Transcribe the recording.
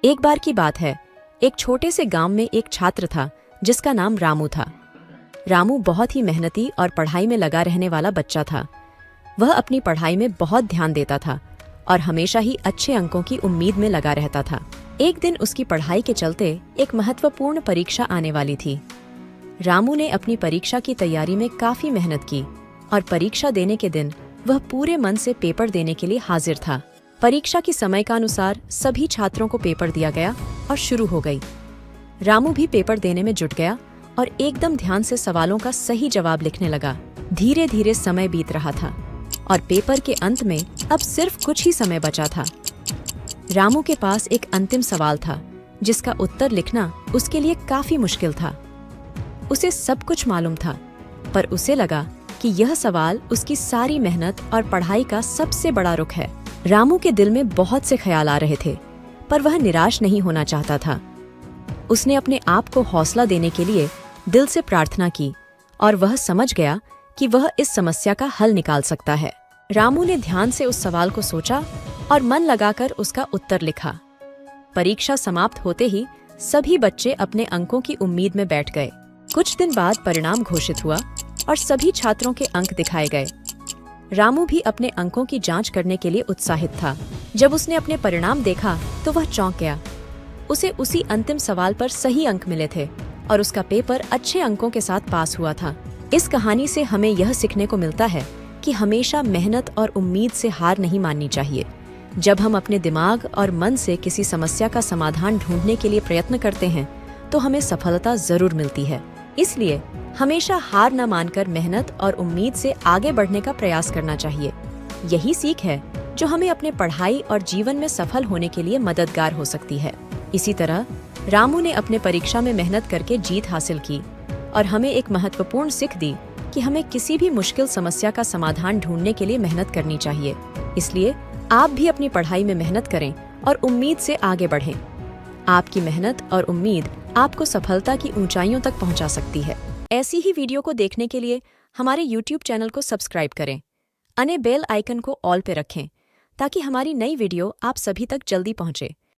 एक बार की बात है, एक छोटे से गांव में एक छात्र था जिसका नाम रामू था। रामू बहुत ही मेहनती और पढ़ाई में लगा रहने वाला बच्चा था। वह अपनी पढ़ाई में बहुत ध्यान देता था और हमेशा ही अच्छे अंकों की उम्मीद में लगा रहता था। एक दिन उसकी पढ़ाई के चलते एक महत्वपूर्ण परीक्षा आने वाली थी। रामू ने अपनी परीक्षा की तैयारी में काफी मेहनत की और परीक्षा देने के दिन वह पूरे मन से पेपर देने के लिए हाजिर था। परीक्षा की समय का अनुसार सभी छात्रों को पेपर दिया गया और शुरू हो गई। रामू भी पेपर देने में जुट गया और एकदम ध्यान से सवालों का सही जवाब लिखने लगा। धीरे धीरे समय बीत रहा था और पेपर के अंत में अब सिर्फ कुछ ही समय बचा था। रामू के पास एक अंतिम सवाल था जिसका उत्तर लिखना उसके लिए काफी मुश्किल था। उसे सब कुछ मालूम था, पर उसे लगा कि यह सवाल उसकी सारी मेहनत और पढ़ाई का सबसे बड़ा रुख है। रामू के दिल में बहुत से ख्याल आ रहे थे, पर वह निराश नहीं होना चाहता था। उसने अपने आप को हौसला देने के लिए दिल से प्रार्थना की और वह समझ गया कि वह इस समस्या का हल निकाल सकता है। रामू ने ध्यान से उस सवाल को सोचा और मन लगाकर उसका उत्तर लिखा। परीक्षा समाप्त होते ही सभी बच्चे अपने अंकों की उम्मीद में बैठ गए। कुछ दिन बाद परिणाम घोषित हुआ और सभी छात्रों के अंक दिखाए गए। रामू भी अपने अंकों की जांच करने के लिए उत्साहित था। जब उसने अपने परिणाम देखा तो वह चौंक गया। उसे उसी अंतिम सवाल पर सही अंक मिले थे और उसका पेपर अच्छे अंकों के साथ पास हुआ था। इस कहानी से हमें यह सीखने को मिलता है कि हमेशा मेहनत और उम्मीद से हार नहीं माननी चाहिए। जब हम अपने दिमाग और मन से किसी समस्या का समाधान ढूंढने के लिए प्रयत्न करते हैं तो हमें सफलता जरूर मिलती है। इसलिए हमेशा हार न मानकर मेहनत और उम्मीद से आगे बढ़ने का प्रयास करना चाहिए। यही सीख है जो हमें अपने पढ़ाई और जीवन में सफल होने के लिए मददगार हो सकती है। इसी तरह रामू ने अपने परीक्षा में मेहनत करके जीत हासिल की और हमें एक महत्वपूर्ण सीख दी कि हमें किसी भी मुश्किल समस्या का समाधान ढूंढने के लिए मेहनत करनी चाहिए। इसलिए आप भी अपनी पढ़ाई में मेहनत करें और उम्मीद से आगे बढ़ें। आपकी मेहनत और उम्मीद आपको सफलता की ऊंचाइयों तक पहुंचा सकती है। ऐसी ही वीडियो को देखने के लिए हमारे YouTube चैनल को सब्सक्राइब करें। अन्य बेल आइकन को ऑल पे रखें ताकि हमारी नई वीडियो आप सभी तक जल्दी पहुंचे।